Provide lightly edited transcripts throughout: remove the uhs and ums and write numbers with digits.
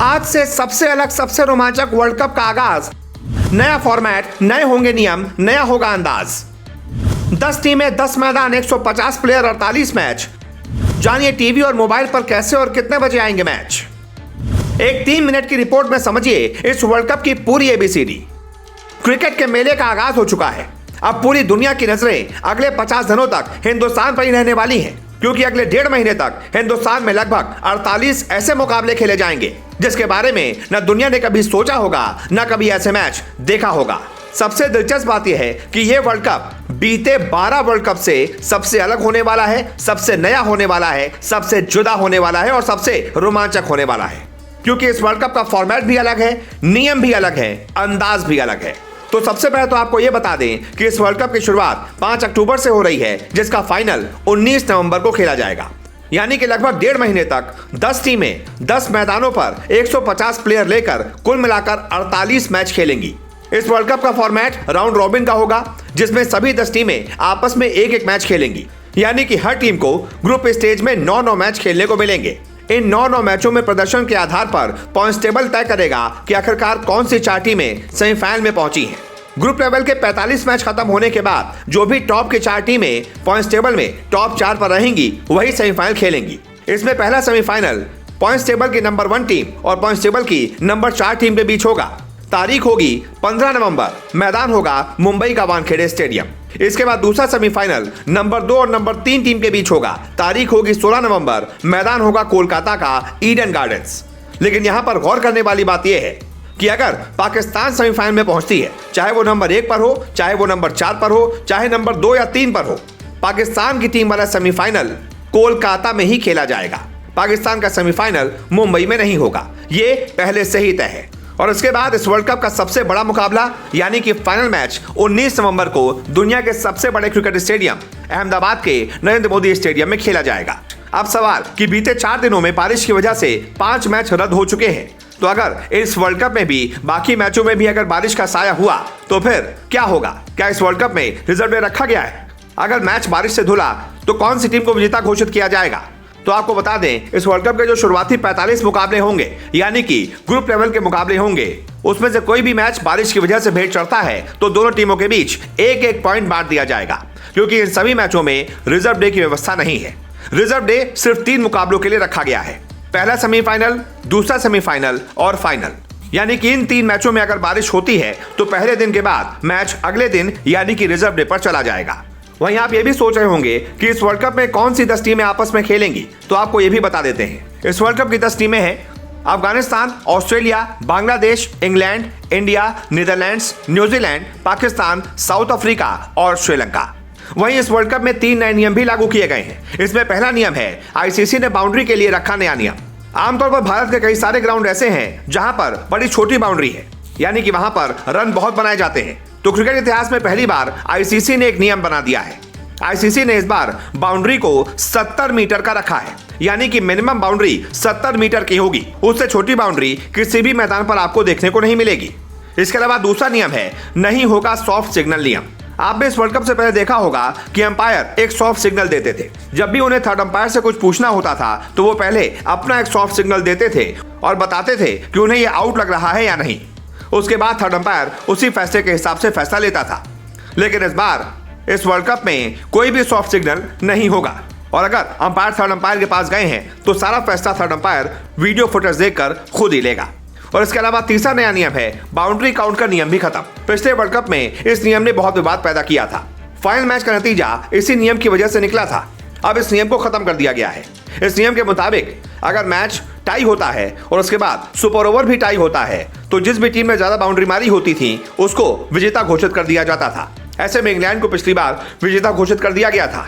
आज से सबसे अलग, सबसे रोमांचक वर्ल्ड कप का आगाज। नया फॉर्मेट, नए होंगे नियम, नया होगा अंदाज। 10 टीमें, 10 मैदान, 150 प्लेयर, 48 मैच। जानिए टीवी और मोबाइल पर कैसे और कितने बजे आएंगे मैच। एक 3 मिनट की रिपोर्ट में समझिए इस वर्ल्ड कप की पूरी एबीसीडी। क्रिकेट के मेले का आगाज हो चुका है। अब पूरी दुनिया की नजरें अगले 50 दिनों तक हिंदुस्तान पर ही रहने वाली हैं, क्योंकि अगले 1.5 महीने तक हिंदुस्तान में लगभग 48 ऐसे मुकाबले खेले जाएंगे जिसके बारे में न दुनिया ने कभी सोचा होगा, न कभी ऐसे मैच देखा होगा। सबसे दिलचस्प बात यह है कि यह वर्ल्ड कप बीते 12 वर्ल्ड कप से सबसे अलग होने वाला है, सबसे नया होने वाला है, सबसे जुदा होने वाला है और सबसे रोमांचक होने वाला है, क्योंकि इस वर्ल्ड कप का फॉर्मेट भी अलग है, नियम भी अलग है, अंदाज भी अलग है। तो सबसे पहले तो आपको यह बता दें कि इस वर्ल्ड कप की शुरुआत 5 अक्टूबर से हो रही है, जिसका फाइनल 19 नवंबर को खेला जाएगा। यानी कि लगभग 1.5 महीने तक 10 टीमें 10 मैदानों पर 150 प्लेयर लेकर कुल मिलाकर 48 मैच खेलेंगी। इस वर्ल्ड कप का फॉर्मेट राउंड रॉबिन का होगा, जिसमें सभी 10 टीमें आपस में एक एक मैच खेलेंगी। यानी कि हर टीम को ग्रुप स्टेज में 9-9 मैच खेलने को मिलेंगे। इन 9-9 मैचों में प्रदर्शन के आधार पर पॉइंट्स टेबल तय करेगा कि आखिरकार कौन सी 4 टीमें सेमीफाइनल में पहुंची हैं। ग्रुप लेवल के 45 मैच खत्म होने के बाद जो भी टॉप के 4 टीमें पॉइंट्स टेबल में टॉप 4 पर रहेंगी वही सेमीफाइनल खेलेंगी। इसमें पहला सेमीफाइनल पॉइंट्स टेबल की नंबर 1 टीम और पॉइंट्स टेबल की नंबर 4 टीम के बीच होगा। तारीख होगी 15 नवंबर। मैदान होगा मुंबई का वानखेड़े स्टेडियम। इसके बाद दूसरा सेमीफाइनल नंबर 2 और नंबर 3 टीम के बीच होगा। तारीख होगी 16 नवंबर। मैदान होगा कोलकाता का ईडन गार्डन्स। लेकिन यहां पर गौर करने वाली बात यह है कि अगर पाकिस्तान सेमीफाइनल में पहुंचती है, चाहे वो नंबर 1 पर हो, चाहे वो नंबर 4 पर हो, चाहे नंबर 2 या 3 पर हो, पाकिस्तान की टीम वाला सेमीफाइनल कोलकाता में ही खेला जाएगा। पाकिस्तान का सेमीफाइनल मुंबई में नहीं होगा, ये पहले से ही तय है। और इसके बाद इस वर्ल्ड कप का सबसे बड़ा मुकाबला यानी कि फाइनल मैच 19 नवंबर को दुनिया के सबसे बड़े क्रिकेट स्टेडियम अहमदाबाद के नरेंद्र मोदी स्टेडियम में खेला जाएगा। अब सवाल कि बीते 4 दिनों में बारिश की वजह से 5 मैच रद्द हो चुके हैं, तो अगर इस वर्ल्ड कप में भी बाकी मैचों में भी अगर बारिश का साया हुआ तो फिर क्या होगा? क्या इस वर्ल्ड कप में रिजर्व डे रखा गया है? अगर मैच बारिश से धुला तो कौन सी टीम को विजेता घोषित किया जाएगा? तो आपको बता दें, इस वर्ल्ड कप के जो शुरुआती 45 मुकाबले होंगे यानी कि ग्रुप लेवल के मुकाबले होंगे, उसमें से कोई भी मैच बारिश की वजह से भेंट चढ़ता है तो दोनों टीमों के बीच एक एक पॉइंट बांट दिया जाएगा, क्योंकि इन सभी मैचों में रिजर्व डे की व्यवस्था नहीं है। रिजर्व डे सिर्फ 3 मुकाबलों के लिए रखा गया है, पहला सेमीफाइनल, दूसरा सेमीफाइनल और फाइनल। यानी कि इन 3 मैचों में अगर बारिश होती है तो पहले दिन के बाद मैच अगले दिन यानी कि रिजर्व डे पर चला जाएगा। वहीं आप ये भी सोच रहे होंगे कि इस वर्ल्ड कप में कौन सी 10 टीमें आपस में खेलेंगी, तो आपको ये भी बता देते हैं। इस वर्ल्ड कप की 10 टीमें हैं Afghanistan, Australia, Bangladesh, England, India, Netherlands, New Zealand, Pakistan, south Africa और श्रीलंका। वहीं इस वर्ल्ड कप में 3 नए नियम भी लागू किए गए हैं। इसमें पहला नियम है आईसीसी ने बाउंड्री के लिए रखा नया नियम। आमतौर पर भारत के कई सारे ग्राउंड ऐसे हैं जहां पर बड़ी छोटी बाउंड्री है, यानी कि वहां पर रन बहुत बनाए जाते हैं। तो क्रिकेट इतिहास में पहली बार आईसीसी ने एक नियम बना दिया है। आईसीसी ने इस बार बाउंड्री को 70 मीटर का रखा है, यानी कि मिनिमम बाउंड्री 70 मीटर की होगी। उससे छोटी बाउंड्री किसी भी मैदान पर आपको देखने को नहीं मिलेगी। इसके अलावा दूसरा नियम है नहीं होगा सॉफ्ट सिग्नल नियम। आपने इस वर्ल्ड कप से पहले देखा होगा कि अंपायर एक सॉफ्ट सिग्नल देते थे। जब भी उन्हें थर्ड अंपायर से कुछ पूछना होता था तो वो पहले अपना एक सॉफ्ट सिग्नल देते थे और बताते थे कि उन्हें यह आउट लग रहा है या नहीं। उसके बाद थर्ड अंपायर उसी फैसले के हिसाब से फैसला लेता था। लेकिन इस बार इस वर्ल्ड कप में कोई भी सॉफ्ट सिग्नल नहीं होगा, और अगर अंपायर थर्ड अंपायर के पास गए हैं तो सारा फैसला थर्ड अंपायर वीडियो फुटेज देखकर खुद ही लेगा। और इसके अलावा तीसरा नया नियम है बाउंड्री काउंट का नियम भी खत्म। पिछले वर्ल्ड कप में इस नियम ने बहुत विवाद पैदा किया था। फाइनल मैच का नतीजा इसी नियम की वजह से निकला था। अब इस नियम को खत्म कर दिया गया है। इस नियम के मुताबिक अगर मैच टाई होता है और उसके बाद सुपर ओवर भी टाई होता है तो जिस भी टीम में ज्यादा बाउंड्री मारी होती थी उसको विजेता घोषित कर दिया जाता था। ऐसे में इंग्लैंड को पिछली बार विजेता घोषित कर दिया गया था,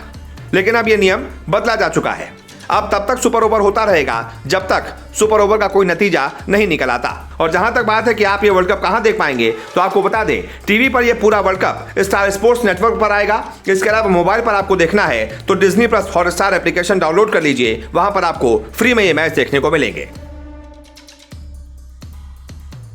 लेकिन अब यह नियम बदला जा चुका है। अब तब तक सुपर ओवर होता रहेगा जब तक सुपर ओवर का कोई नतीजा नहीं निकल आता। और जहां तक बात है कि आप ये वर्ल्ड कप कहां देख पाएंगे, तो आपको बता दें टीवी पर ये पूरा world cup star sports network पर आएगा। इसके अलावा मोबाइल पर आपको देखना है तो Disney plus Hotstar application download कर लीजिए, वहां पर आपको फ्री में ये मैच देखने को मिलेंगे।